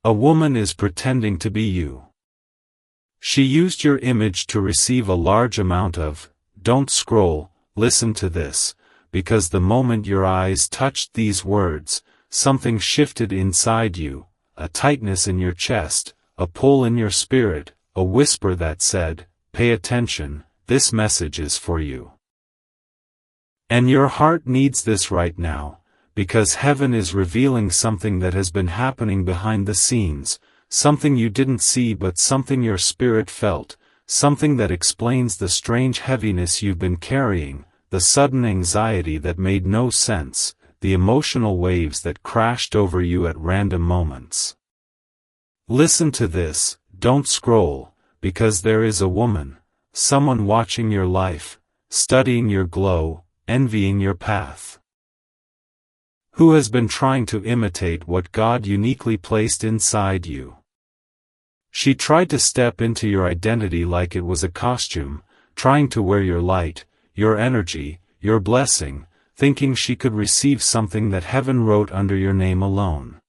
A woman is pretending to be you. She used your image to receive a large amount of, don't scroll, listen to this, because the moment your eyes touched these words, something shifted inside you, a tightness in your chest, a pull in your spirit, a whisper that said, pay attention, this message is for you. And your heart needs this right now, because heaven is revealing something that has been happening behind the scenes, something you didn't see but something your spirit felt, something that explains the strange heaviness you've been carrying, the sudden anxiety that made no sense, the emotional waves that crashed over you at random moments. Listen to this, don't scroll, because there is a woman, someone watching your life, studying your glow, envying your path, who has been trying to imitate what God uniquely placed inside you. She tried to step into your identity like it was a costume, trying to wear your light, your energy, your blessing, thinking she could receive something that heaven wrote under your name alone.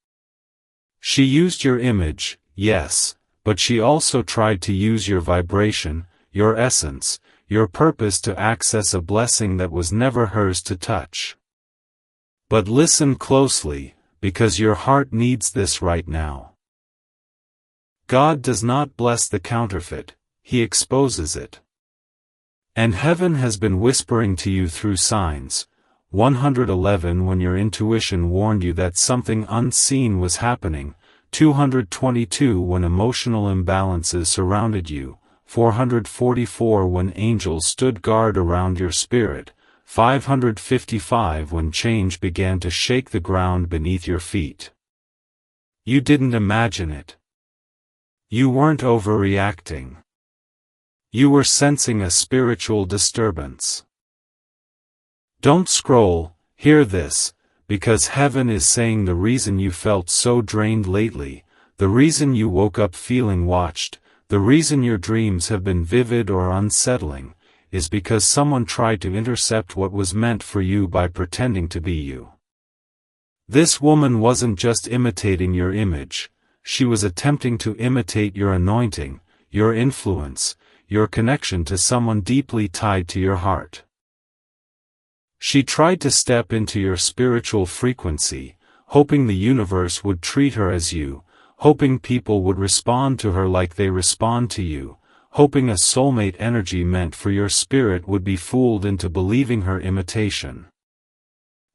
She used your image, yes, but she also tried to use your vibration, your essence, your purpose to access a blessing that was never hers to touch. But listen closely, because your heart needs this right now. God does not bless the counterfeit, He exposes it. And heaven has been whispering to you through signs. 111 when your intuition warned you that something unseen was happening, 222 when emotional imbalances surrounded you, 444 when angels stood guard around your spirit, 555 when change began to shake the ground beneath your feet. You didn't imagine it. You weren't overreacting. You were sensing a spiritual disturbance. Don't scroll, hear this, because heaven is saying the reason you felt so drained lately, the reason you woke up feeling watched, the reason your dreams have been vivid or unsettling, is because someone tried to intercept what was meant for you by pretending to be you. This woman wasn't just imitating your image, she was attempting to imitate your anointing, your influence, your connection to someone deeply tied to your heart. She tried to step into your spiritual frequency, hoping the universe would treat her as you, hoping people would respond to her like they respond to you, hoping a soulmate energy meant for your spirit would be fooled into believing her imitation.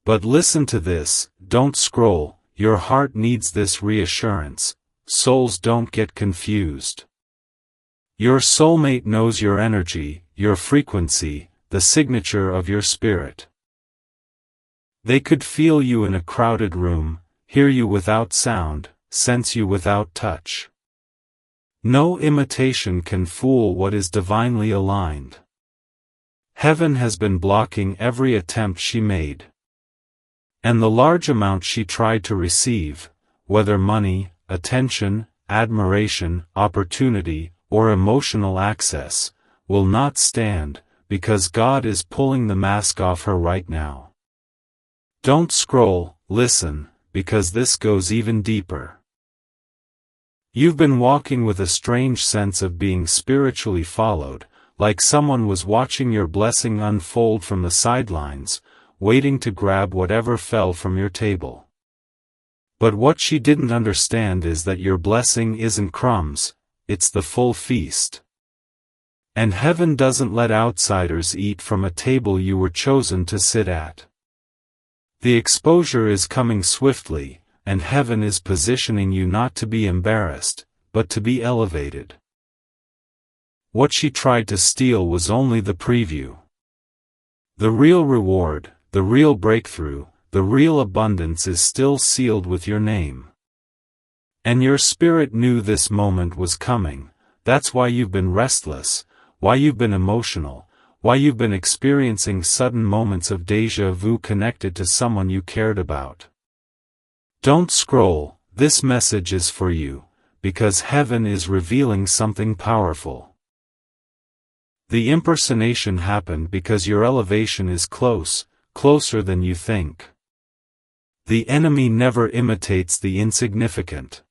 But listen to this, don't scroll, your heart needs this reassurance, souls don't get confused. Your soulmate knows your energy, your frequency, the signature of your spirit. They could feel you in a crowded room, hear you without sound, sense you without touch. No imitation can fool what is divinely aligned. Heaven has been blocking every attempt she made. And the large amount she tried to receive, whether money, attention, admiration, opportunity, or emotional access, will not stand, because God is pulling the mask off her right now. Don't scroll, listen, because this goes even deeper. You've been walking with a strange sense of being spiritually followed, like someone was watching your blessing unfold from the sidelines, waiting to grab whatever fell from your table. But what she didn't understand is that your blessing isn't crumbs, it's the full feast. And heaven doesn't let outsiders eat from a table you were chosen to sit at. The exposure is coming swiftly, and heaven is positioning you not to be embarrassed, but to be elevated. What she tried to steal was only the preview. The real reward, the real breakthrough, the real abundance is still sealed with your name. And your spirit knew this moment was coming, that's why you've been restless, why you've been emotional, why you've been experiencing sudden moments of déjà vu connected to someone you cared about. Don't scroll, this message is for you, because heaven is revealing something powerful. The impersonation happened because your elevation is close, closer than you think. The enemy never imitates the insignificant.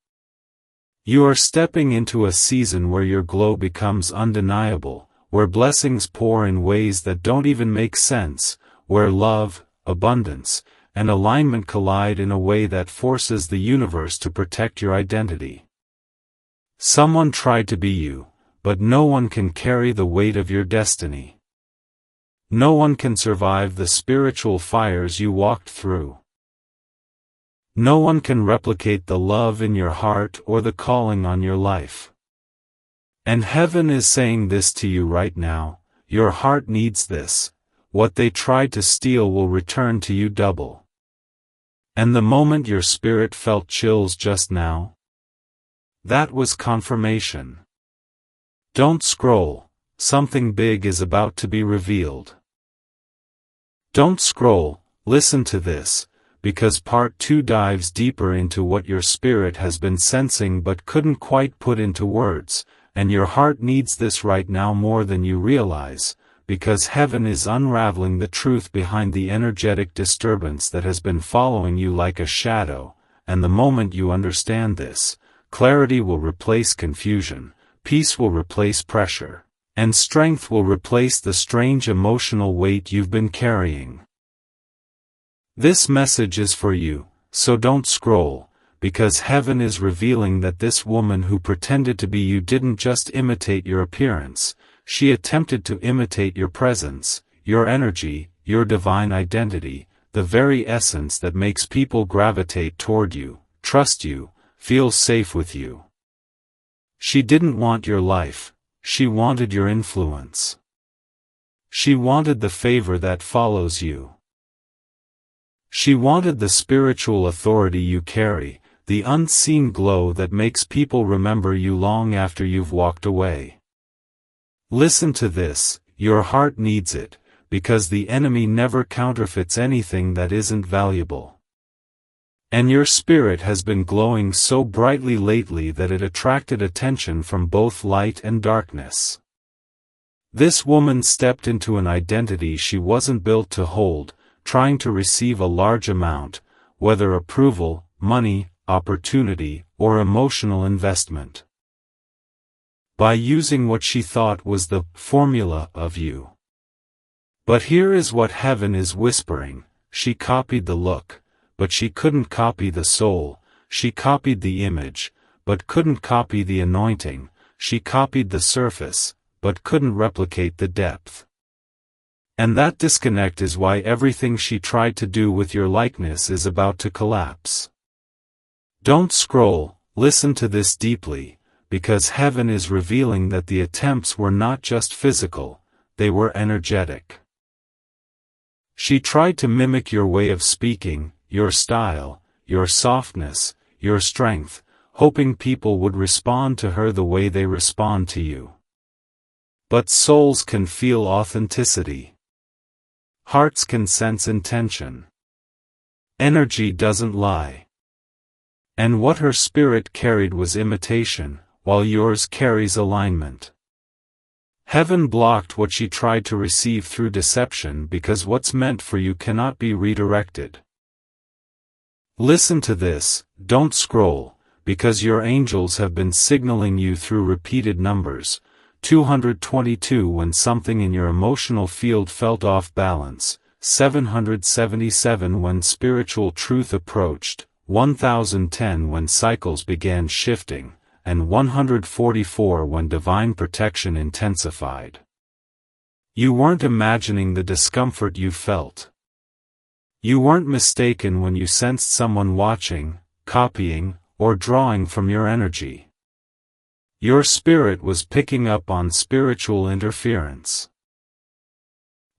You are stepping into a season where your glow becomes undeniable, where blessings pour in ways that don't even make sense, where love, abundance, and alignment collide in a way that forces the universe to protect your identity. Someone tried to be you, but no one can carry the weight of your destiny. No one can survive the spiritual fires you walked through. No one can replicate the love in your heart or the calling on your life. And heaven is saying this to you right now: your heart needs this. What they tried to steal will return to you double. And the moment your spirit felt chills just now, that was confirmation. Don't scroll, something big is about to be revealed. Don't scroll, listen to this, because part 2 dives deeper into what your spirit has been sensing but couldn't quite put into words, and your heart needs this right now more than you realize, because heaven is unraveling the truth behind the energetic disturbance that has been following you like a shadow, and the moment you understand this, clarity will replace confusion, peace will replace pressure, and strength will replace the strange emotional weight you've been carrying. This message is for you, so don't scroll, because heaven is revealing that this woman who pretended to be you didn't just imitate your appearance, she attempted to imitate your presence, your energy, your divine identity, the very essence that makes people gravitate toward you, trust you, feel safe with you. She didn't want your life, she wanted your influence. She wanted the favor that follows you. She wanted the spiritual authority you carry, the unseen glow that makes people remember you long after you've walked away. Listen to this, your heart needs it, because the enemy never counterfeits anything that isn't valuable. And your spirit has been glowing so brightly lately that it attracted attention from both light and darkness. This woman stepped into an identity she wasn't built to hold, trying to receive a large amount, whether approval, money, opportunity, or emotional investment, by using what she thought was the formula of you. But here is what heaven is whispering: she copied the look, but she couldn't copy the soul; she copied the image, but couldn't copy the anointing; she copied the surface, but couldn't replicate the depth. And that disconnect is why everything she tried to do with your likeness is about to collapse. Don't scroll, listen to this deeply, because heaven is revealing that the attempts were not just physical, they were energetic. She tried to mimic your way of speaking, your style, your softness, your strength, hoping people would respond to her the way they respond to you. But souls can feel authenticity. Hearts can sense intention. Energy doesn't lie. And what her spirit carried was imitation, while yours carries alignment. Heaven blocked what she tried to receive through deception because what's meant for you cannot be redirected. Listen to this, don't scroll, because your angels have been signaling you through repeated numbers. 222 when something in your emotional field felt off balance, 777 when spiritual truth approached, 1010 when cycles began shifting, and 144 when divine protection intensified. You weren't imagining the discomfort you felt. You weren't mistaken when you sensed someone watching, copying, or drawing from your energy. Your spirit was picking up on spiritual interference.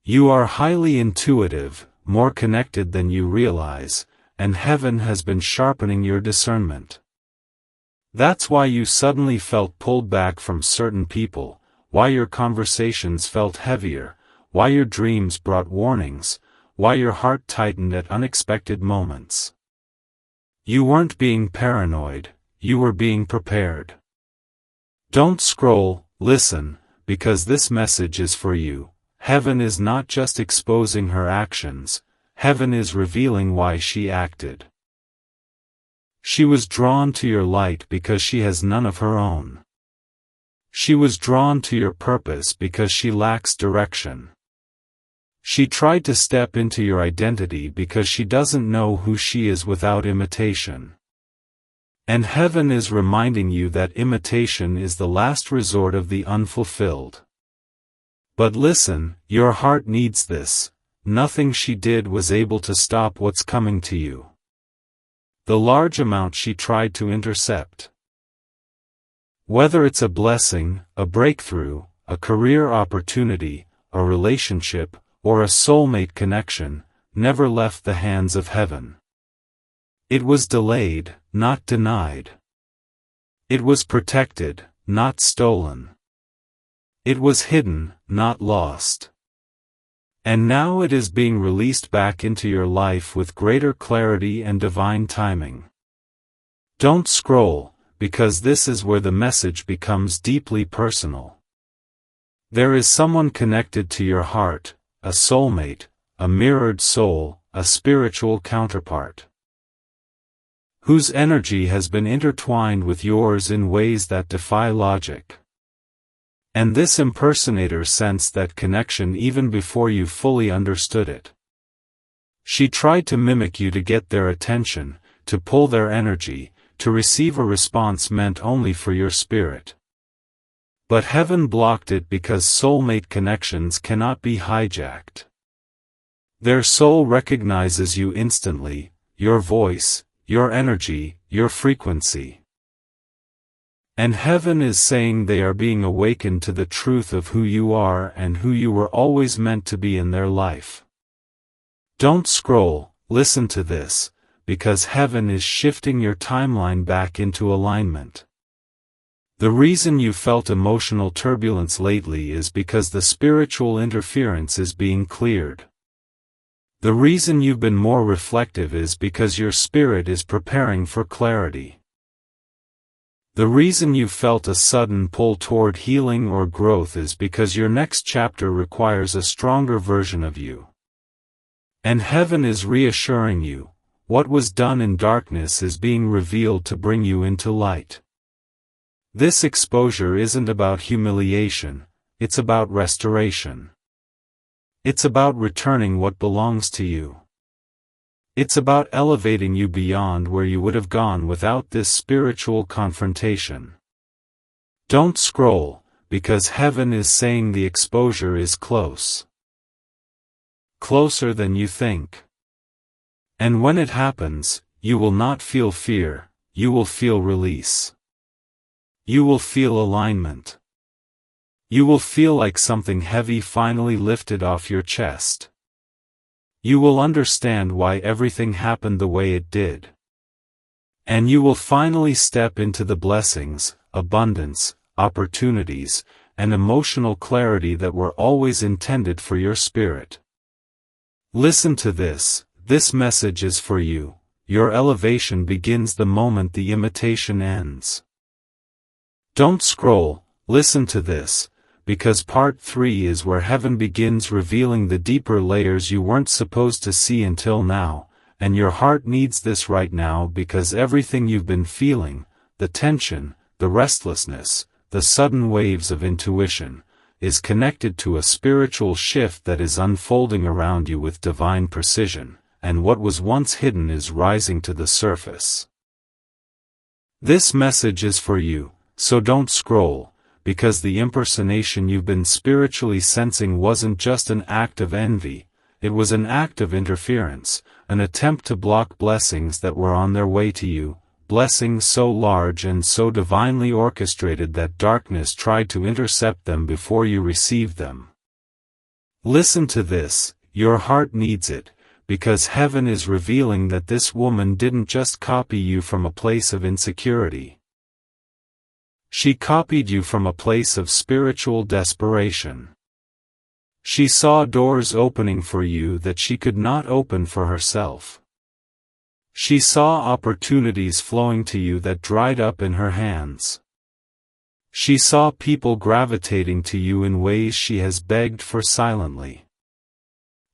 You are highly intuitive, more connected than you realize, and heaven has been sharpening your discernment. That's why you suddenly felt pulled back from certain people, why your conversations felt heavier, why your dreams brought warnings, why your heart tightened at unexpected moments. You weren't being paranoid, you were being prepared. Don't scroll, listen, because this message is for you. Heaven is not just exposing her actions, heaven is revealing why she acted. She was drawn to your light because she has none of her own. She was drawn to your purpose because she lacks direction. She tried to step into your identity because she doesn't know who she is without imitation. And heaven is reminding you that imitation is the last resort of the unfulfilled. But listen, your heart needs this. Nothing she did was able to stop what's coming to you. The large amount she tried to intercept. Whether it's a blessing, a breakthrough, a career opportunity, a relationship, or a soulmate connection, never left the hands of heaven. It was delayed, not denied. It was protected, not stolen. It was hidden, not lost. And now it is being released back into your life with greater clarity and divine timing. Don't scroll, because this is where the message becomes deeply personal. There is someone connected to your heart, a soulmate, a mirrored soul, a spiritual counterpart, whose energy has been intertwined with yours in ways that defy logic. And this impersonator sensed that connection even before you fully understood it. She tried to mimic you to get their attention, to pull their energy, to receive a response meant only for your spirit. But heaven blocked it because soulmate connections cannot be hijacked. Their soul recognizes you instantly, your voice, your energy, your frequency. And heaven is saying they are being awakened to the truth of who you are and who you were always meant to be in their life. Don't scroll, listen to this, because heaven is shifting your timeline back into alignment. The reason you felt emotional turbulence lately is because the spiritual interference is being cleared. The reason you've been more reflective is because your spirit is preparing for clarity. The reason you felt a sudden pull toward healing or growth is because your next chapter requires a stronger version of you. And heaven is reassuring you, what was done in darkness is being revealed to bring you into light. This exposure isn't about humiliation, it's about restoration. It's about returning what belongs to you. It's about elevating you beyond where you would have gone without this spiritual confrontation. Don't scroll, because heaven is saying the exposure is close. Closer than you think. And when it happens, you will not feel fear, you will feel release. You will feel alignment. You will feel like something heavy finally lifted off your chest. You will understand why everything happened the way it did. And you will finally step into the blessings, abundance, opportunities, and emotional clarity that were always intended for your spirit. Listen to this, this message is for you. Your elevation begins the moment the imitation ends. Don't scroll, listen to this, because part 3 is where heaven begins revealing the deeper layers you weren't supposed to see until now, and your heart needs this right now because everything you've been feeling, the tension, the restlessness, the sudden waves of intuition, is connected to a spiritual shift that is unfolding around you with divine precision, and what was once hidden is rising to the surface. This message is for you, so don't scroll. Because the impersonation you've been spiritually sensing wasn't just an act of envy, it was an act of interference, an attempt to block blessings that were on their way to you, blessings so large and so divinely orchestrated that darkness tried to intercept them before you received them. Listen to this, your heart needs it, because heaven is revealing that this woman didn't just copy you from a place of insecurity. She copied you from a place of spiritual desperation. She saw doors opening for you that she could not open for herself. She saw opportunities flowing to you that dried up in her hands. She saw people gravitating to you in ways she has begged for silently.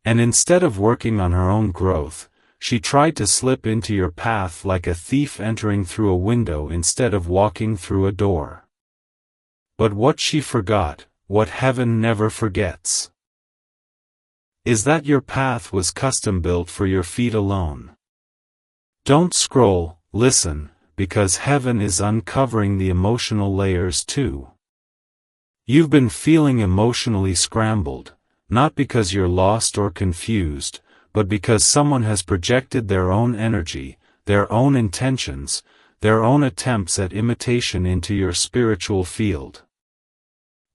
And instead of working on her own growth, she tried to slip into your path like a thief entering through a window instead of walking through a door. But what she forgot, what heaven never forgets, is that your path was custom-built for your feet alone. Don't scroll, listen, because heaven is uncovering the emotional layers too. You've been feeling emotionally scrambled, not because you're lost or confused, but because someone has projected their own energy, their own intentions, their own attempts at imitation into your spiritual field.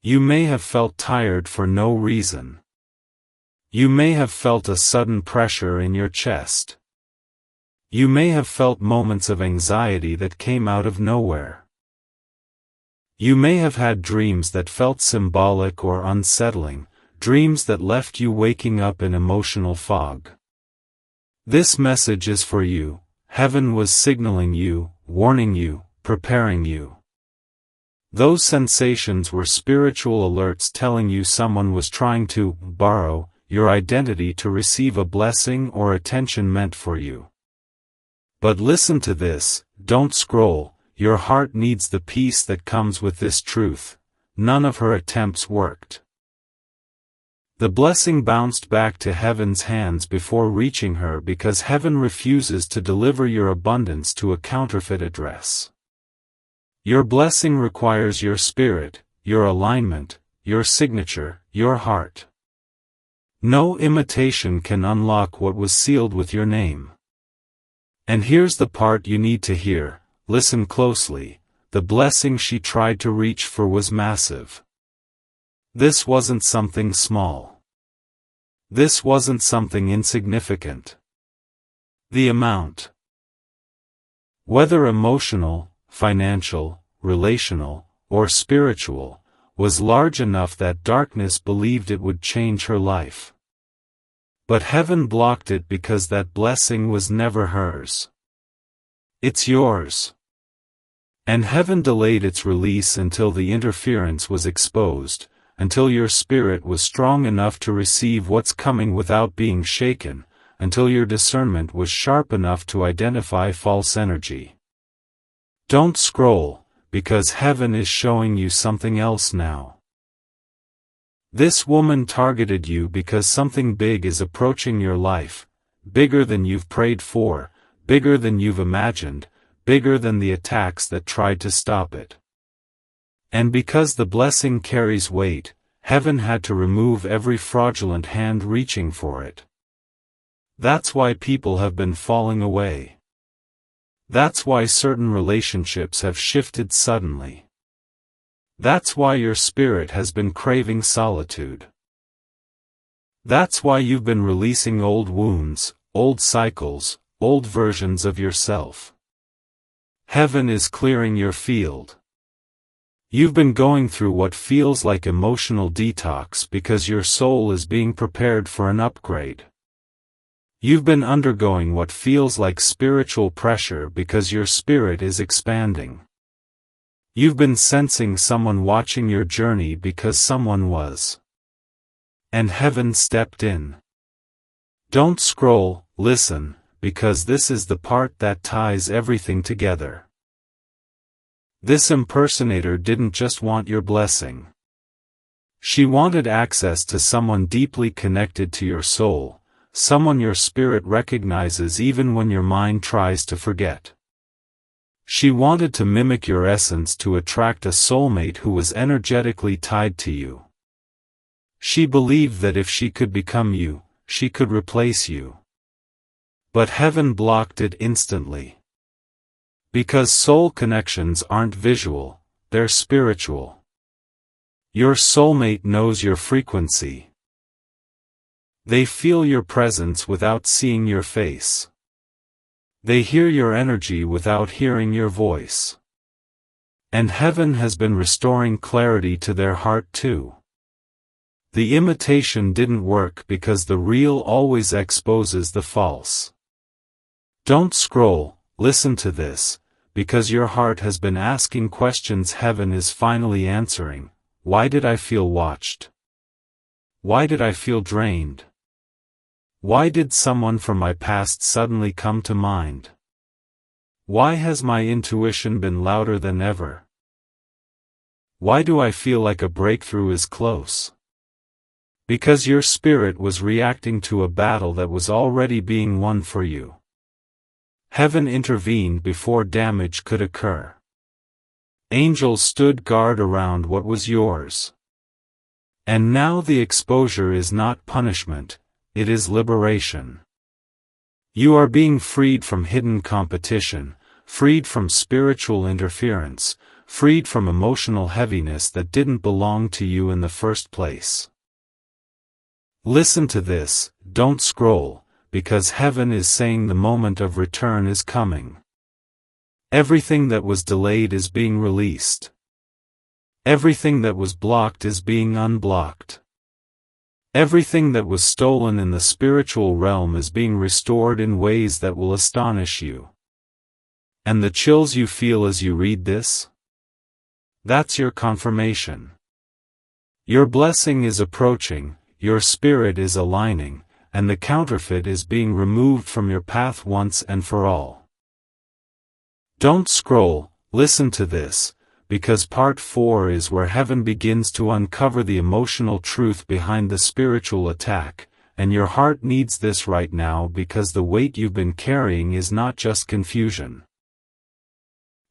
You may have felt tired for no reason. You may have felt a sudden pressure in your chest. You may have felt moments of anxiety that came out of nowhere. You may have had dreams that felt symbolic or unsettling, dreams that left you waking up in emotional fog. This message is for you. Heaven was signaling you, warning you, preparing you. Those sensations were spiritual alerts telling you someone was trying to borrow your identity to receive a blessing or attention meant for you. But listen to this, don't scroll, your heart needs the peace that comes with this truth. None of her attempts worked. The blessing bounced back to heaven's hands before reaching her because heaven refuses to deliver your abundance to a counterfeit address. Your blessing requires your spirit, your alignment, your signature, your heart. No imitation can unlock what was sealed with your name. And here's the part you need to hear, listen closely, the blessing she tried to reach for was massive. This wasn't something small. This wasn't something insignificant. The amount, whether emotional, financial, relational, or spiritual, was large enough that darkness believed it would change her life. But heaven blocked it because that blessing was never hers. It's yours. And heaven delayed its release until the interference was exposed, until your spirit was strong enough to receive what's coming without being shaken, until your discernment was sharp enough to identify false energy. Don't scroll, because heaven is showing you something else now. This woman targeted you because something big is approaching your life, bigger than you've prayed for, bigger than you've imagined, bigger than the attacks that tried to stop it. And because the blessing carries weight, heaven had to remove every fraudulent hand reaching for it. That's why people have been falling away. That's why certain relationships have shifted suddenly. That's why your spirit has been craving solitude. That's why you've been releasing old wounds, old cycles, old versions of yourself. Heaven is clearing your field. You've been going through what feels like emotional detox because your soul is being prepared for an upgrade. You've been undergoing what feels like spiritual pressure because your spirit is expanding. You've been sensing someone watching your journey because someone was. And heaven stepped in. Don't scroll, listen, because this is the part that ties everything together. This impersonator didn't just want your blessing. She wanted access to someone deeply connected to your soul, someone your spirit recognizes even when your mind tries to forget. She wanted to mimic your essence to attract a soulmate who was energetically tied to you. She believed that if she could become you, she could replace you. But heaven blocked it instantly. Because soul connections aren't visual, they're spiritual. Your soulmate knows your frequency. They feel your presence without seeing your face. They hear your energy without hearing your voice. And heaven has been restoring clarity to their heart too. The imitation didn't work because the real always exposes the false. Don't scroll, listen to this, because your heart has been asking questions heaven is finally answering. Why did I feel watched? Why did I feel drained? Why did someone from my past suddenly come to mind? Why has my intuition been louder than ever? Why do I feel like a breakthrough is close? Because your spirit was reacting to a battle that was already being won for you. Heaven intervened before damage could occur. Angels stood guard around what was yours. And now the exposure is not punishment, it is liberation. You are being freed from hidden competition, freed from spiritual interference, freed from emotional heaviness that didn't belong to you in the first place. Listen to this, don't scroll, because heaven is saying the moment of return is coming. Everything that was delayed is being released. Everything that was blocked is being unblocked. Everything that was stolen in the spiritual realm is being restored in ways that will astonish you. And the chills you feel as you read this? That's your confirmation. Your blessing is approaching, your spirit is aligning, and the counterfeit is being removed from your path once and for all. Don't scroll, listen to this, because part 4 is where heaven begins to uncover the emotional truth behind the spiritual attack, and your heart needs this right now because the weight you've been carrying is not just confusion.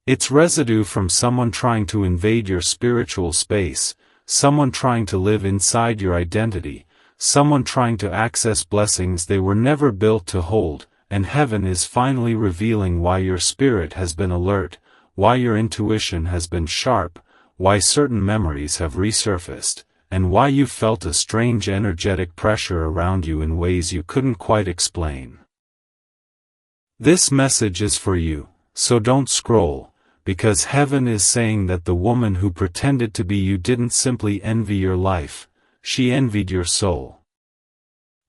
It's residue from someone trying to invade your spiritual space, someone trying to live inside your identity, someone trying to access blessings they were never built to hold, and heaven is finally revealing why your spirit has been alert, why your intuition has been sharp, why certain memories have resurfaced, and why you felt a strange energetic pressure around you in ways you couldn't quite explain. This message is for you, so don't scroll, because heaven is saying that the woman who pretended to be you didn't simply envy your life, she envied your soul.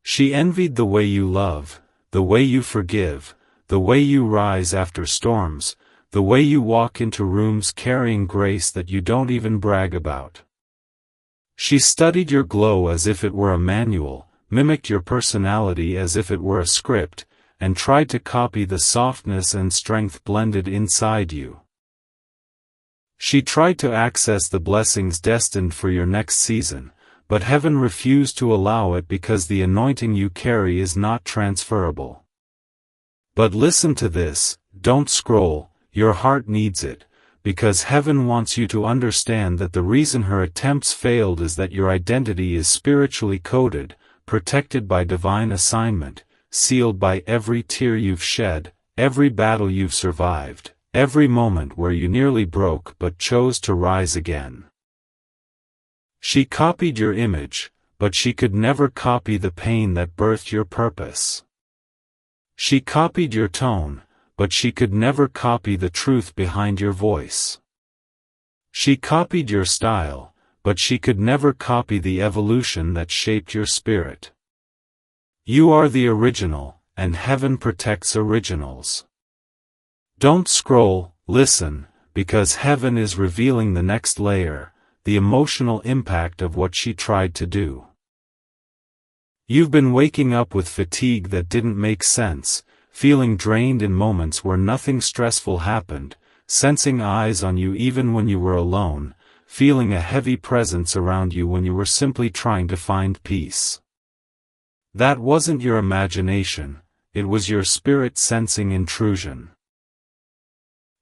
She envied the way you love, the way you forgive, the way you rise after storms, the way you walk into rooms carrying grace that you don't even brag about. She studied your glow as if it were a manual, mimicked your personality as if it were a script, and tried to copy the softness and strength blended inside you. She tried to access the blessings destined for your next season, but heaven refused to allow it because the anointing you carry is not transferable. But listen to this, don't scroll, your heart needs it, because heaven wants you to understand that the reason her attempts failed is that your identity is spiritually coded, protected by divine assignment, sealed by every tear you've shed, every battle you've survived, every moment where you nearly broke but chose to rise again. She copied your image, but she could never copy the pain that birthed your purpose. She copied your tone, but she could never copy the truth behind your voice. She copied your style, but she could never copy the evolution that shaped your spirit. You are the original, and heaven protects originals. Don't scroll, listen, because heaven is revealing the next layer, the emotional impact of what she tried to do. You've been waking up with fatigue that didn't make sense, feeling drained in moments where nothing stressful happened, sensing eyes on you even when you were alone, feeling a heavy presence around you when you were simply trying to find peace. That wasn't your imagination, it was your spirit sensing intrusion.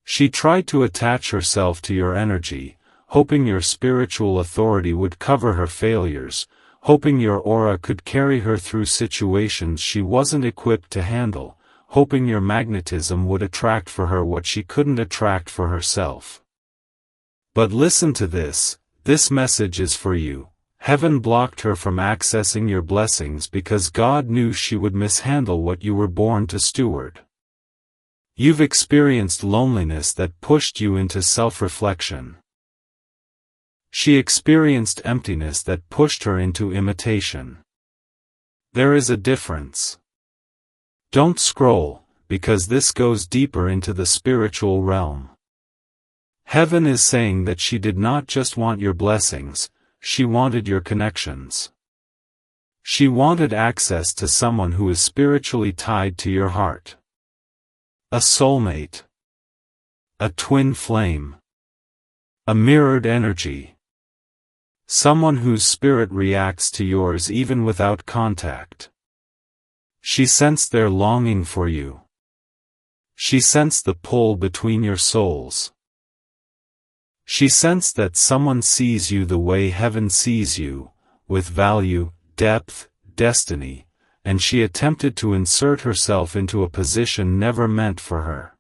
She tried to attach herself to your energy, hoping your spiritual authority would cover her failures, hoping your aura could carry her through situations she wasn't equipped to handle, hoping your magnetism would attract for her what she couldn't attract for herself. But listen to this message is for you. Heaven blocked her from accessing your blessings because God knew she would mishandle what you were born to steward. You've experienced loneliness that pushed you into self-reflection. She experienced emptiness that pushed her into imitation. There is a difference. Don't scroll, because this goes deeper into the spiritual realm. Heaven is saying that she did not just want your blessings, she wanted your connections. She wanted access to someone who is spiritually tied to your heart. A soulmate. A twin flame. A mirrored energy. Someone whose spirit reacts to yours even without contact. She sensed their longing for you. She sensed the pull between your souls. She sensed that someone sees you the way heaven sees you, with value, depth, destiny, and she attempted to insert herself into a position never meant for her.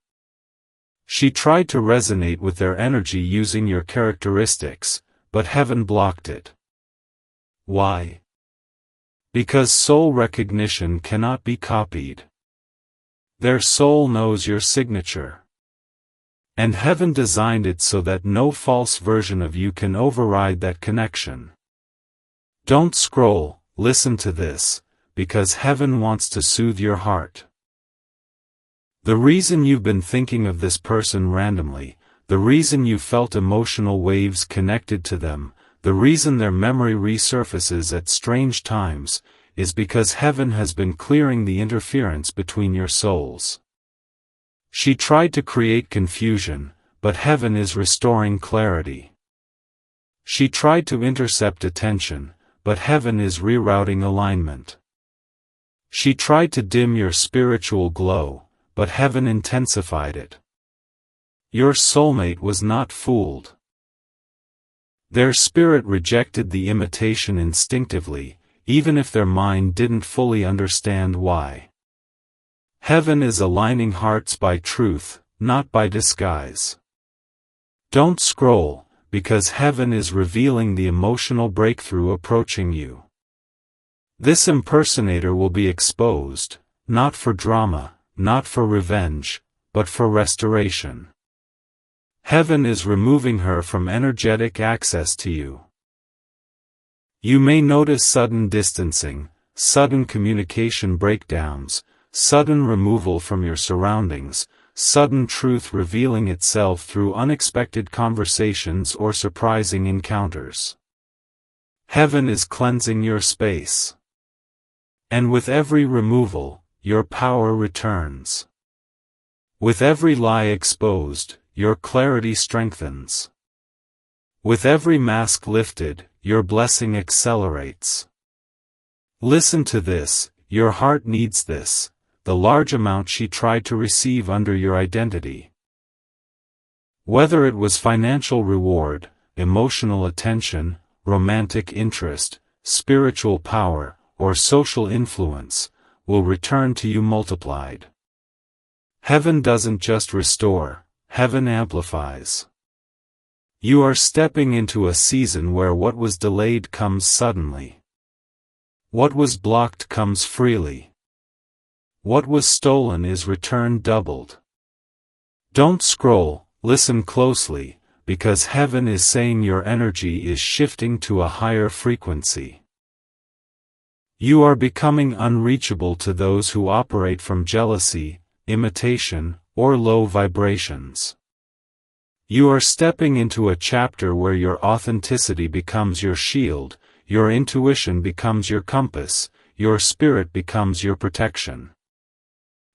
She tried to resonate with their energy using your characteristics, but heaven blocked it. Why? Because soul recognition cannot be copied. Their soul knows your signature. And heaven designed it so that no false version of you can override that connection. Don't scroll, listen to this, because heaven wants to soothe your heart. The reason you've been thinking of this person randomly, the reason you felt emotional waves connected to them, the reason their memory resurfaces at strange times, is because heaven has been clearing the interference between your souls. She tried to create confusion, but heaven is restoring clarity. She tried to intercept attention, but heaven is rerouting alignment. She tried to dim your spiritual glow, but heaven intensified it. Your soulmate was not fooled. Their spirit rejected the imitation instinctively, even if their mind didn't fully understand why. Heaven is aligning hearts by truth, not by disguise. Don't scroll, because heaven is revealing the emotional breakthrough approaching you. This impersonator will be exposed, not for drama, not for revenge, but for restoration. Heaven is removing her from energetic access to you. You may notice sudden distancing, sudden communication breakdowns, sudden removal from your surroundings, sudden truth revealing itself through unexpected conversations or surprising encounters. Heaven is cleansing your space. And with every removal, your power returns. With every lie exposed, your clarity strengthens. With every mask lifted, your blessing accelerates. Listen to this, your heart needs this, the large amount she tried to receive under your identity. Whether it was financial reward, emotional attention, romantic interest, spiritual power, or social influence, will return to you multiplied. Heaven doesn't just restore, heaven amplifies. You are stepping into a season where what was delayed comes suddenly. What was blocked comes freely. What was stolen is returned doubled. Don't scroll, listen closely, because heaven is saying your energy is shifting to a higher frequency. You are becoming unreachable to those who operate from jealousy, imitation, or low vibrations. You are stepping into a chapter where your authenticity becomes your shield, your intuition becomes your compass, your spirit becomes your protection.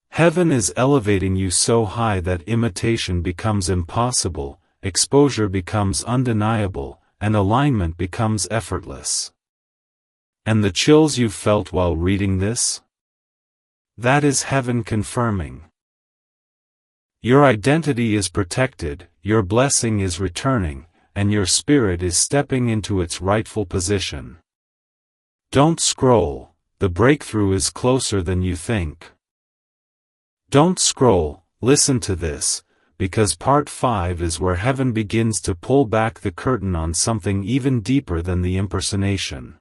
Heaven is elevating you so high that imitation becomes impossible, exposure becomes undeniable, and alignment becomes effortless. And the chills you felt while reading this? That is heaven confirming. Your identity is protected, your blessing is returning, and your spirit is stepping into its rightful position. Don't scroll, the breakthrough is closer than you think. Don't scroll, listen to this, because part 5 is where heaven begins to pull back the curtain on something even deeper than the impersonation.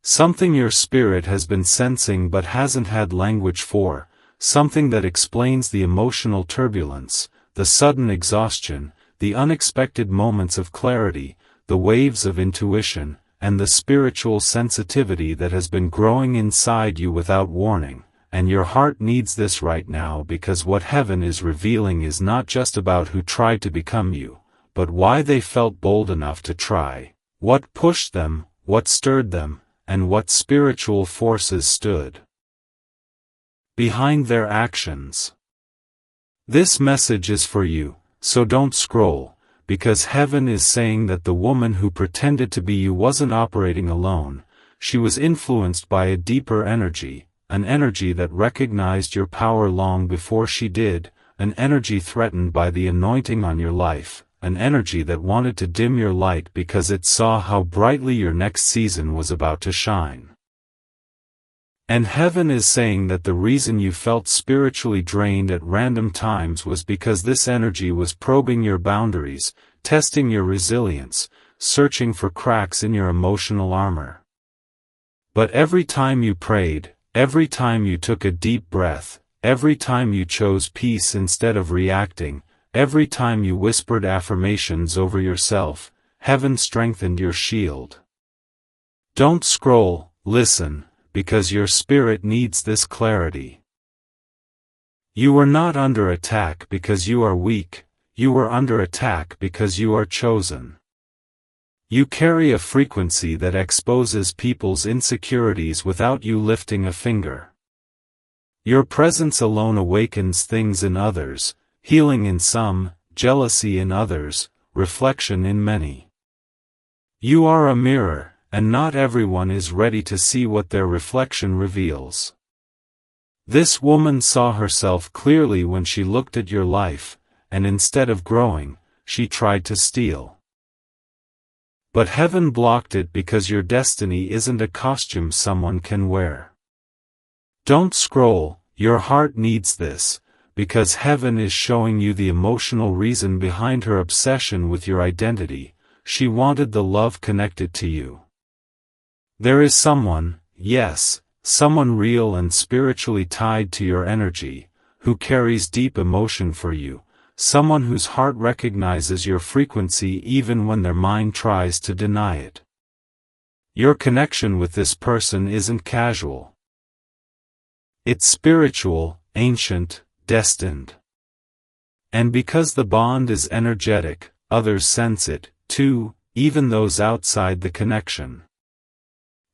Something your spirit has been sensing but hasn't had language for, something that explains the emotional turbulence, the sudden exhaustion, the unexpected moments of clarity, the waves of intuition, and the spiritual sensitivity that has been growing inside you without warning. And your heart needs this right now because what heaven is revealing is not just about who tried to become you, but why they felt bold enough to try, what pushed them, what stirred them, and what spiritual forces stood behind their actions. This message is for you, so don't scroll, because heaven is saying that the woman who pretended to be you wasn't operating alone. She was influenced by a deeper energy, an energy that recognized your power long before she did, an energy threatened by the anointing on your life, an energy that wanted to dim your light because it saw how brightly your next season was about to shine. And heaven is saying that the reason you felt spiritually drained at random times was because this energy was probing your boundaries, testing your resilience, searching for cracks in your emotional armor. But every time you prayed, every time you took a deep breath, every time you chose peace instead of reacting, every time you whispered affirmations over yourself, heaven strengthened your shield. Don't scroll, listen, because your spirit needs this clarity. You are not under attack because you are weak, you are under attack because you are chosen. You carry a frequency that exposes people's insecurities without you lifting a finger. Your presence alone awakens things in others, healing in some, jealousy in others, reflection in many. You are a mirror, and not everyone is ready to see what their reflection reveals. This woman saw herself clearly when she looked at your life, and instead of growing, she tried to steal. But heaven blocked it because your destiny isn't a costume someone can wear. Don't scroll, your heart needs this, because heaven is showing you the emotional reason behind her obsession with your identity. She wanted the love connected to you. There is someone, yes, someone real and spiritually tied to your energy, who carries deep emotion for you, someone whose heart recognizes your frequency even when their mind tries to deny it. Your connection with this person isn't casual. It's spiritual, ancient, destined. And because the bond is energetic, others sense it, too, even those outside the connection.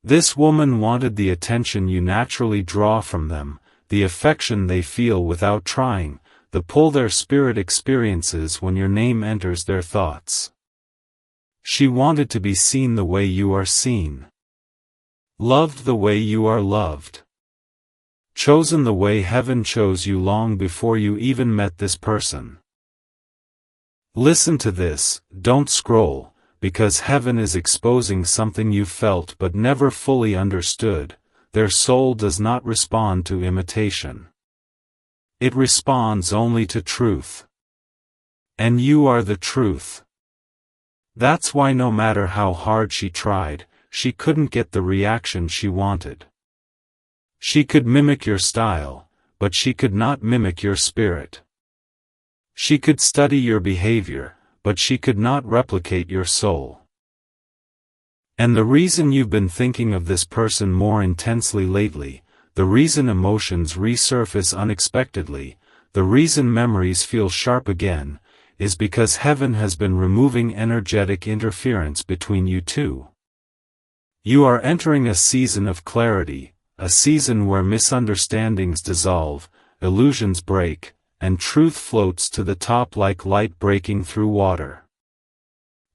This woman wanted the attention you naturally draw from them, the affection they feel without trying, the pull their spirit experiences when your name enters their thoughts. She wanted to be seen the way you are seen. Loved the way you are loved. Chosen the way heaven chose you long before you even met this person. Listen to this, don't scroll, because heaven is exposing something you felt but never fully understood. Their soul does not respond to imitation. It responds only to truth. And you are the truth. That's why no matter how hard she tried, she couldn't get the reaction she wanted. She could mimic your style, but she could not mimic your spirit. She could study your behavior, but she could not replicate your soul. And the reason you've been thinking of this person more intensely lately, the reason emotions resurface unexpectedly, the reason memories feel sharp again, is because heaven has been removing energetic interference between you two. You are entering a season of clarity, a season where misunderstandings dissolve, illusions break, and truth floats to the top like light breaking through water.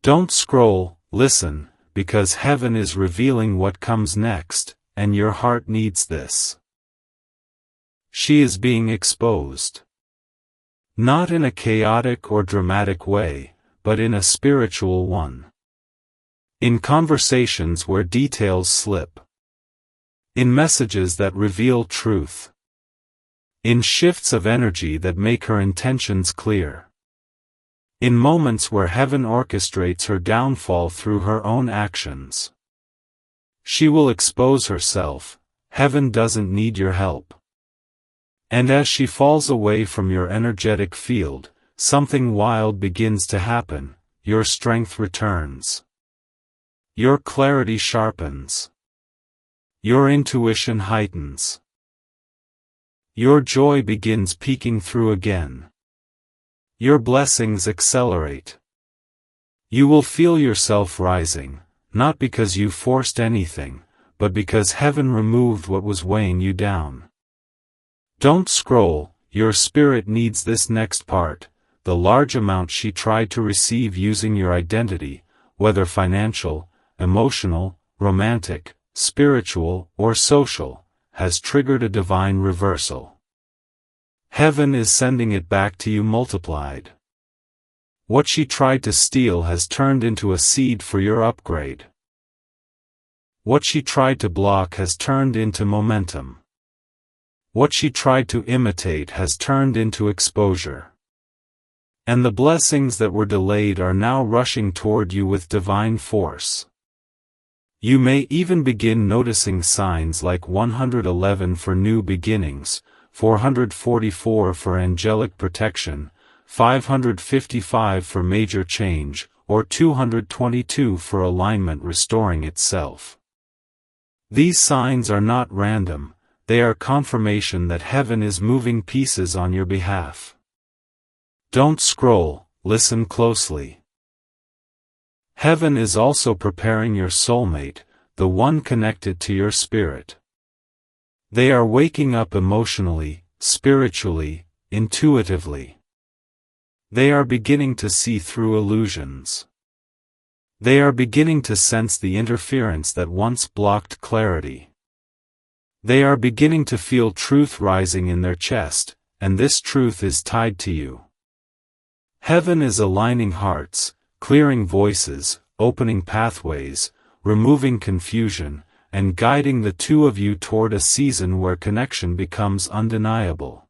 Don't scroll, listen, because heaven is revealing what comes next, and your heart needs this. She is being exposed. Not in a chaotic or dramatic way, but in a spiritual one. In conversations where details slip. In messages that reveal truth. In shifts of energy that make her intentions clear. In moments where heaven orchestrates her downfall through her own actions. She will expose herself, heaven doesn't need your help. And as she falls away from your energetic field, something wild begins to happen, your strength returns. Your clarity sharpens. Your intuition heightens. Your joy begins peeking through again. Your blessings accelerate. You will feel yourself rising, not because you forced anything, but because heaven removed what was weighing you down. Don't scroll, your spirit needs this next part, the large amount she tried to receive using your identity, whether financial, emotional, romantic, spiritual, or social, has triggered a divine reversal. Heaven is sending it back to you multiplied. What she tried to steal has turned into a seed for your upgrade. What she tried to block has turned into momentum. What she tried to imitate has turned into exposure. And the blessings that were delayed are now rushing toward you with divine force. You may even begin noticing signs like 111 for new beginnings, 444 for angelic protection, 555 for major change, or 222 for alignment restoring itself. These signs are not random, they are confirmation that heaven is moving pieces on your behalf. Don't scroll, listen closely. Heaven is also preparing your soulmate, the one connected to your spirit. They are waking up emotionally, spiritually, intuitively. They are beginning to see through illusions. They are beginning to sense the interference that once blocked clarity. They are beginning to feel truth rising in their chest, and this truth is tied to you. Heaven is aligning hearts, clearing voices, opening pathways, removing confusion, and guiding the two of you toward a season where connection becomes undeniable.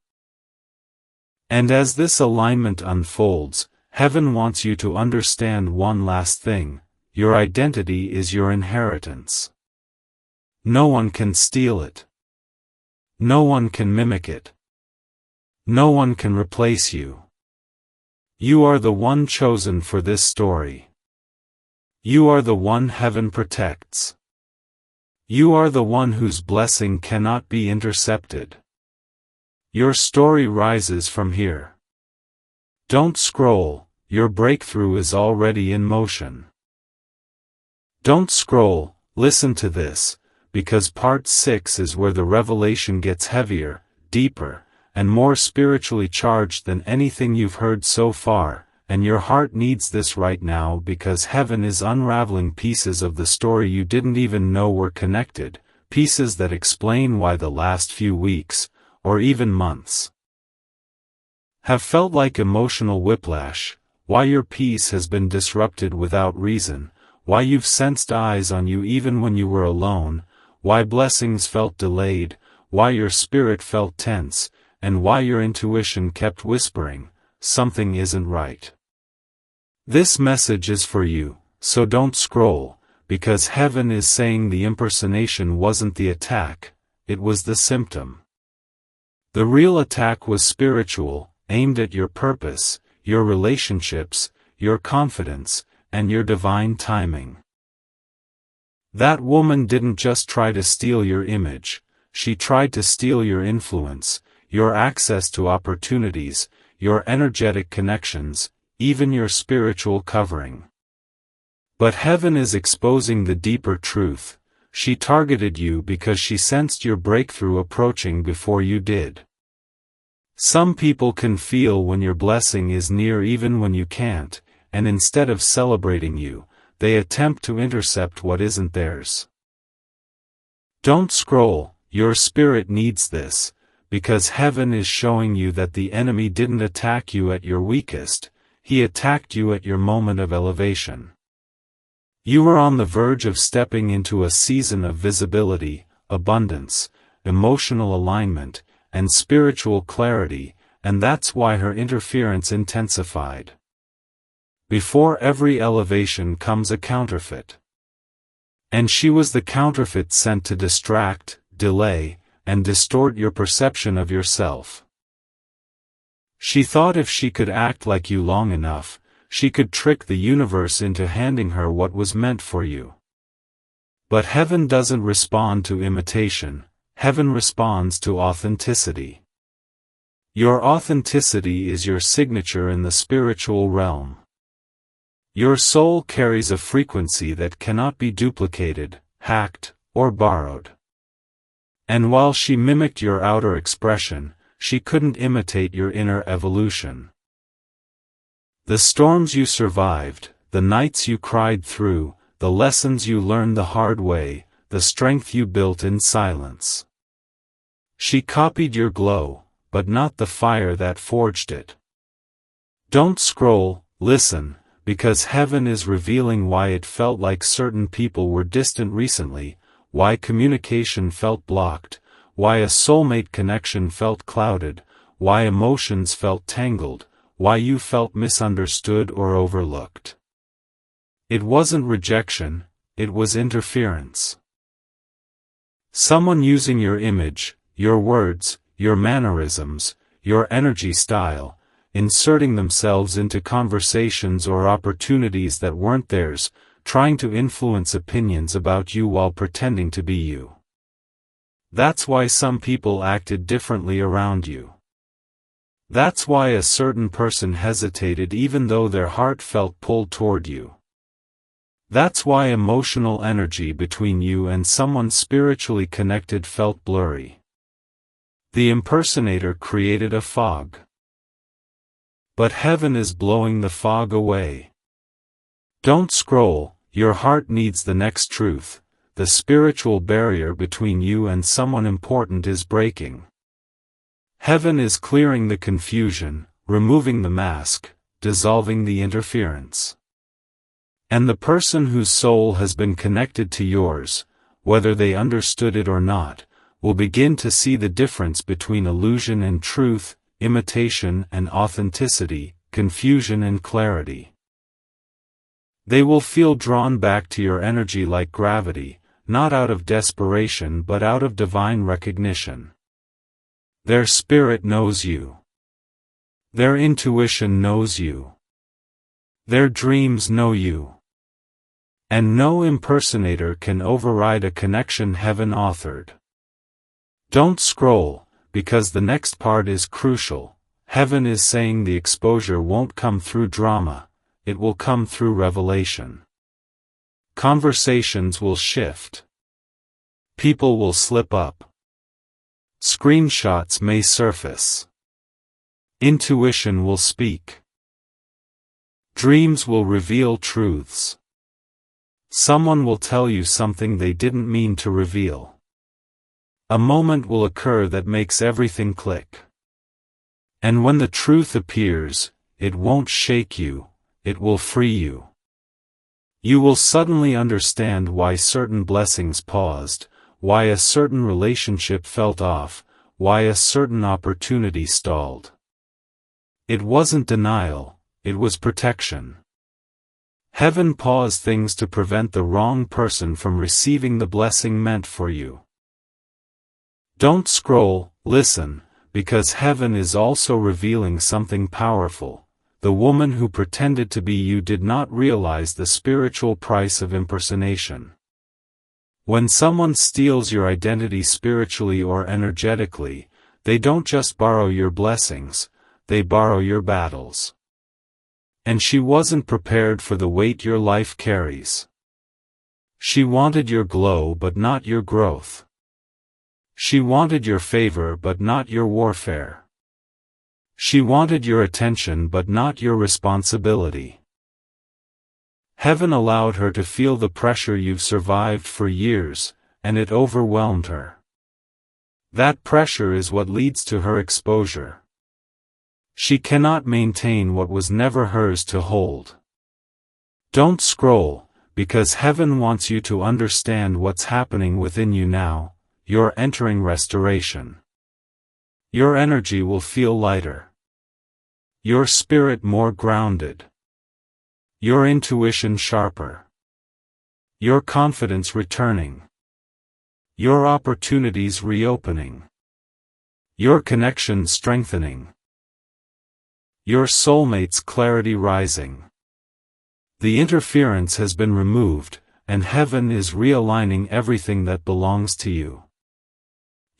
And as this alignment unfolds, heaven wants you to understand one last thing: your identity is your inheritance. No one can steal it. No one can mimic it. No one can replace you. You are the one chosen for this story. You are the one heaven protects. You are the one whose blessing cannot be intercepted. Your story rises from here. Don't scroll, your breakthrough is already in motion. Don't scroll, listen to this, because part 6 is where the revelation gets heavier, deeper, and more spiritually charged than anything you've heard so far, and your heart needs this right now because heaven is unraveling pieces of the story you didn't even know were connected, pieces that explain why the last few weeks, or even months, have felt like emotional whiplash, why your peace has been disrupted without reason, why you've sensed eyes on you even when you were alone, why blessings felt delayed, why your spirit felt tense, and why your intuition kept whispering, something isn't right. This message is for you, so don't scroll, because heaven is saying the impersonation wasn't the attack, it was the symptom. The real attack was spiritual, aimed at your purpose, your relationships, your confidence, and your divine timing. That woman didn't just try to steal your image, she tried to steal your influence, your access to opportunities, your energetic connections, even your spiritual covering. But heaven is exposing the deeper truth. She targeted you because she sensed your breakthrough approaching before you did. Some people can feel when your blessing is near even when you can't, and instead of celebrating you, they attempt to intercept what isn't theirs. Don't scroll, your spirit needs this, because heaven is showing you that the enemy didn't attack you at your weakest, he attacked you at your moment of elevation. You were on the verge of stepping into a season of visibility, abundance, emotional alignment, and spiritual clarity, and that's why her interference intensified. Before every elevation comes a counterfeit. And she was the counterfeit sent to distract, delay, and distort your perception of yourself. She thought if she could act like you long enough, she could trick the universe into handing her what was meant for you. But heaven doesn't respond to imitation, heaven responds to authenticity. Your authenticity is your signature in the spiritual realm. Your soul carries a frequency that cannot be duplicated, hacked, or borrowed. And while she mimicked your outer expression, she couldn't imitate your inner evolution. The storms you survived, the nights you cried through, the lessons you learned the hard way, the strength you built in silence. She copied your glow, but not the fire that forged it. Don't scroll, listen, because heaven is revealing why it felt like certain people were distant recently, why communication felt blocked, why a soulmate connection felt clouded, why emotions felt tangled, why you felt misunderstood or overlooked. It wasn't rejection, it was interference. Someone using your image, your words, your mannerisms, your energy style, inserting themselves into conversations or opportunities that weren't theirs, trying to influence opinions about you while pretending to be you. That's why some people acted differently around you. That's why a certain person hesitated even though their heart felt pulled toward you. That's why emotional energy between you and someone spiritually connected felt blurry. The impersonator created a fog. But heaven is blowing the fog away. Don't scroll, your heart needs the next truth. The spiritual barrier between you and someone important is breaking. Heaven is clearing the confusion, removing the mask, dissolving the interference. And the person whose soul has been connected to yours, whether they understood it or not, will begin to see the difference between illusion and truth, imitation and authenticity, confusion and clarity. They will feel drawn back to your energy like gravity, not out of desperation but out of divine recognition. Their spirit knows you. Their intuition knows you. Their dreams know you. And no impersonator can override a connection heaven authored. Don't scroll, because the next part is crucial. Heaven is saying the exposure won't come through drama, it will come through revelation. Conversations will shift. People will slip up. Screenshots may surface. Intuition will speak. Dreams will reveal truths. Someone will tell you something they didn't mean to reveal. A moment will occur that makes everything click. And when the truth appears, it won't shake you, it will free you. You will suddenly understand why certain blessings paused, why a certain relationship felt off, why a certain opportunity stalled. It wasn't denial, it was protection. Heaven paused things to prevent the wrong person from receiving the blessing meant for you. Don't scroll, listen, because heaven is also revealing something powerful. The woman who pretended to be you did not realize the spiritual price of impersonation. When someone steals your identity spiritually or energetically, they don't just borrow your blessings, they borrow your battles. And she wasn't prepared for the weight your life carries. She wanted your glow but not your growth. She wanted your favor but not your warfare. She wanted your attention but not your responsibility. Heaven allowed her to feel the pressure you've survived for years, and it overwhelmed her. That pressure is what leads to her exposure. She cannot maintain what was never hers to hold. Don't scroll, because heaven wants you to understand what's happening within you now. You're entering restoration. Your energy will feel lighter. Your spirit more grounded. Your intuition sharper. Your confidence returning. Your opportunities reopening. Your connection strengthening. Your soulmate's clarity rising. The interference has been removed, and heaven is realigning everything that belongs to you.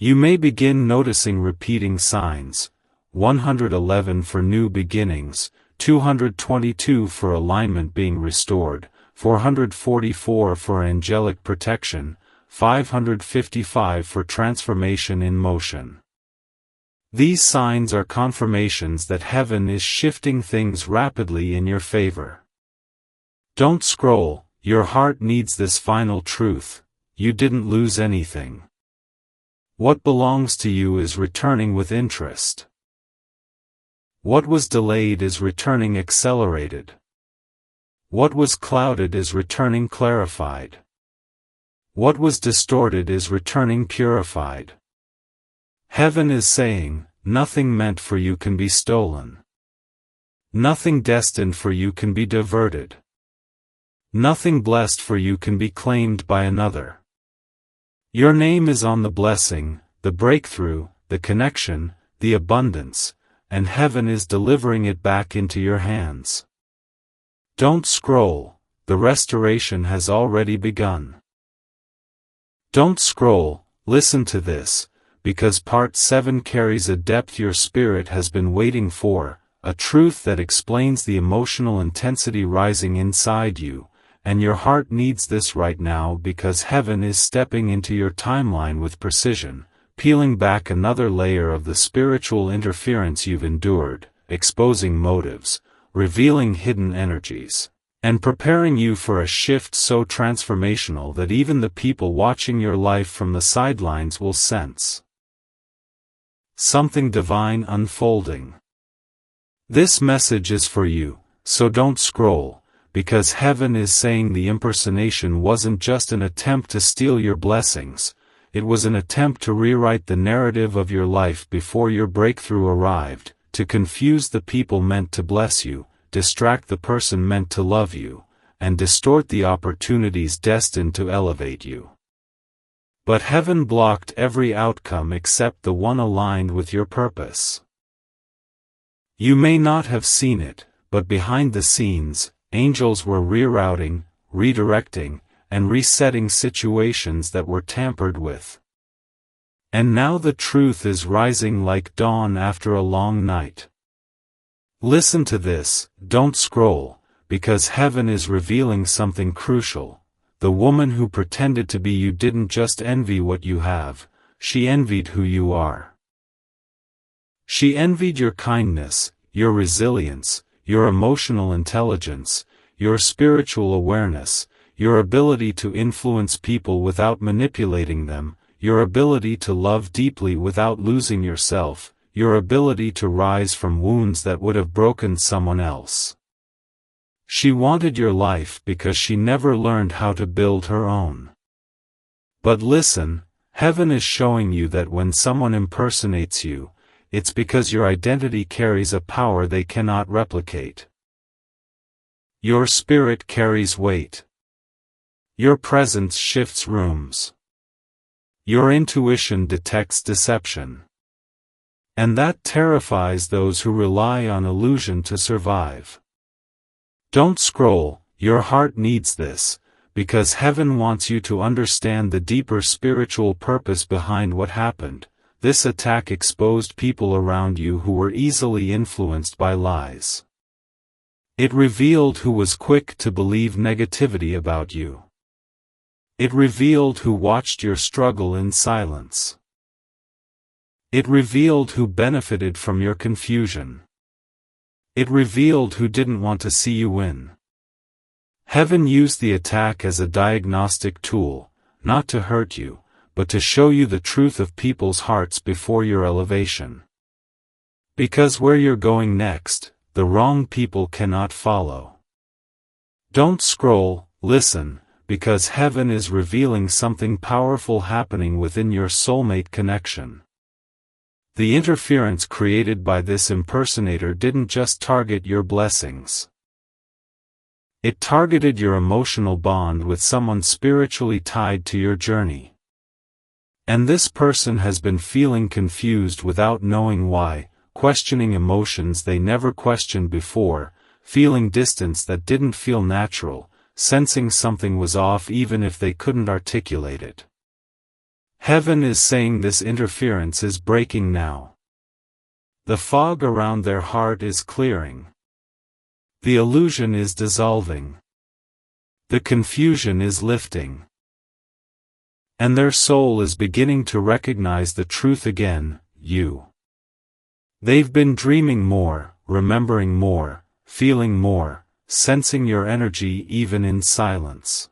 You may begin noticing repeating signs, 111 for new beginnings, 222 for alignment being restored, 444 for angelic protection, 555 for transformation in motion. These signs are confirmations that heaven is shifting things rapidly in your favor. Don't scroll, your heart needs this final truth: you didn't lose anything. What belongs to you is returning with interest. What was delayed is returning accelerated. What was clouded is returning clarified. What was distorted is returning purified. Heaven is saying, nothing meant for you can be stolen. Nothing destined for you can be diverted. Nothing blessed for you can be claimed by another. Your name is on the blessing, the breakthrough, the connection, the abundance, and heaven is delivering it back into your hands. Don't scroll, the restoration has already begun. Don't scroll, listen to this, because part 7 carries a depth your spirit has been waiting for, a truth that explains the emotional intensity rising inside you, and your heart needs this right now because heaven is stepping into your timeline with precision, peeling back another layer of the spiritual interference you've endured, exposing motives, revealing hidden energies, and preparing you for a shift so transformational that even the people watching your life from the sidelines will sense something divine unfolding. This message is for you, so don't scroll, because heaven is saying the impersonation wasn't just an attempt to steal your blessings, it was an attempt to rewrite the narrative of your life before your breakthrough arrived, to confuse the people meant to bless you, distract the person meant to love you, and distort the opportunities destined to elevate you. But heaven blocked every outcome except the one aligned with your purpose. You may not have seen it, but behind the scenes, angels were rerouting, redirecting, and resetting situations that were tampered with. And now the truth is rising like dawn after a long night. Listen to this, don't scroll, because heaven is revealing something crucial. The woman who pretended to be you didn't just envy what you have, she envied who you are. She envied your kindness, your resilience, your emotional intelligence, your spiritual awareness, your ability to influence people without manipulating them, your ability to love deeply without losing yourself, your ability to rise from wounds that would have broken someone else. She wanted your life because she never learned how to build her own. But listen, heaven is showing you that when someone impersonates you, it's because your identity carries a power they cannot replicate. Your spirit carries weight. Your presence shifts rooms. Your intuition detects deception. And that terrifies those who rely on illusion to survive. Don't scroll, your heart needs this, because heaven wants you to understand the deeper spiritual purpose behind what happened. This attack exposed people around you who were easily influenced by lies. It revealed who was quick to believe negativity about you. It revealed who watched your struggle in silence. It revealed who benefited from your confusion. It revealed who didn't want to see you win. Heaven used the attack as a diagnostic tool, not to hurt you, but to show you the truth of people's hearts before your elevation. Because where you're going next, the wrong people cannot follow. Don't scroll, listen, because heaven is revealing something powerful happening within your soulmate connection. The interference created by this impersonator didn't just target your blessings. It targeted your emotional bond with someone spiritually tied to your journey. And this person has been feeling confused without knowing why, questioning emotions they never questioned before, feeling distance that didn't feel natural, sensing something was off even if they couldn't articulate it. Heaven is saying this interference is breaking now. The fog around their heart is clearing. The illusion is dissolving. The confusion is lifting. And their soul is beginning to recognize the truth again, you. They've been dreaming more, remembering more, feeling more, sensing your energy even in silence.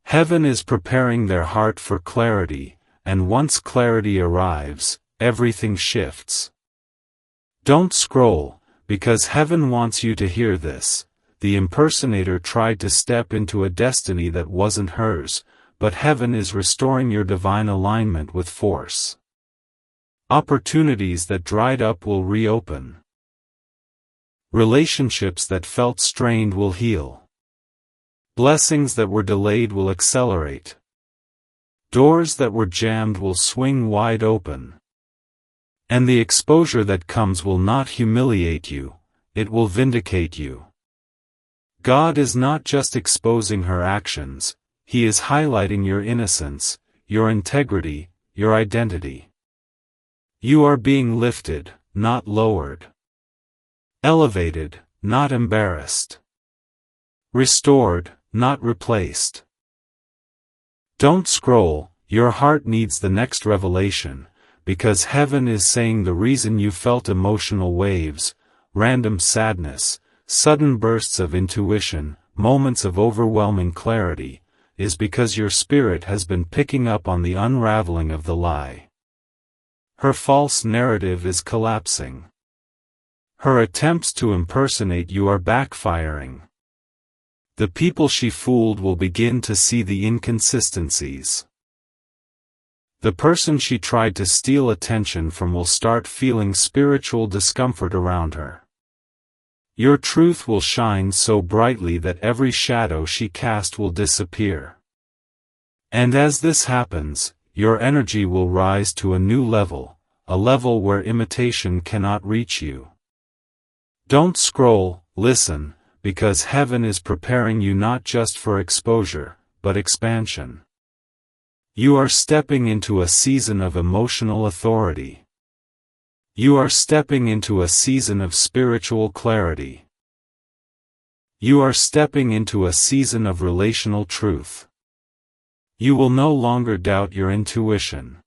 Heaven is preparing their heart for clarity, and once clarity arrives, everything shifts. Don't scroll, because heaven wants you to hear this. The impersonator tried to step into a destiny that wasn't hers, but heaven is restoring your divine alignment with force. Opportunities that dried up will reopen. Relationships that felt strained will heal. Blessings that were delayed will accelerate. Doors that were jammed will swing wide open. And the exposure that comes will not humiliate you, it will vindicate you. God is not just exposing her actions, He is highlighting your innocence, your integrity, your identity. You are being lifted, not lowered. Elevated, not embarrassed. Restored, not replaced. Don't scroll, your heart needs the next revelation, because heaven is saying the reason you felt emotional waves, random sadness, sudden bursts of intuition, moments of overwhelming clarity, is because your spirit has been picking up on the unraveling of the lie. Her false narrative is collapsing. Her attempts to impersonate you are backfiring. The people she fooled will begin to see the inconsistencies. The person she tried to steal attention from will start feeling spiritual discomfort around her. Your truth will shine so brightly that every shadow she cast will disappear. And as this happens, your energy will rise to a new level, a level where imitation cannot reach you. Don't scroll, listen, because heaven is preparing you not just for exposure, but expansion. You are stepping into a season of emotional authority. You are stepping into a season of spiritual clarity. You are stepping into a season of relational truth. You will no longer doubt your intuition.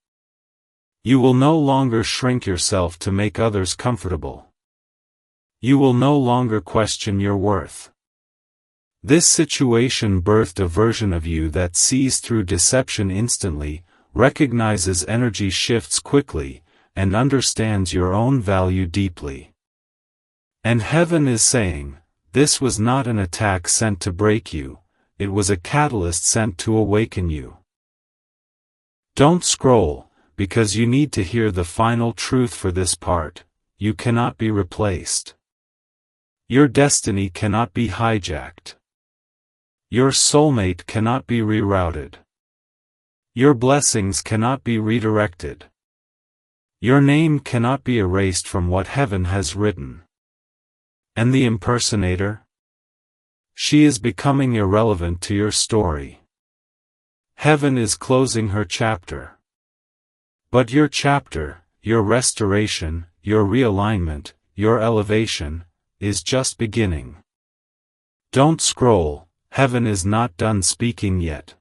You will no longer shrink yourself to make others comfortable. You will no longer question your worth. This situation birthed a version of you that sees through deception instantly, recognizes energy shifts quickly, and understands your own value deeply. And heaven is saying, this was not an attack sent to break you, it was a catalyst sent to awaken you. Don't scroll, because you need to hear the final truth for this part: you cannot be replaced. Your destiny cannot be hijacked. Your soulmate cannot be rerouted. Your blessings cannot be redirected. Your name cannot be erased from what heaven has written. And the impersonator? She is becoming irrelevant to your story. Heaven is closing her chapter. But your chapter, your restoration, your realignment, your elevation, is just beginning. Don't scroll, heaven is not done speaking yet.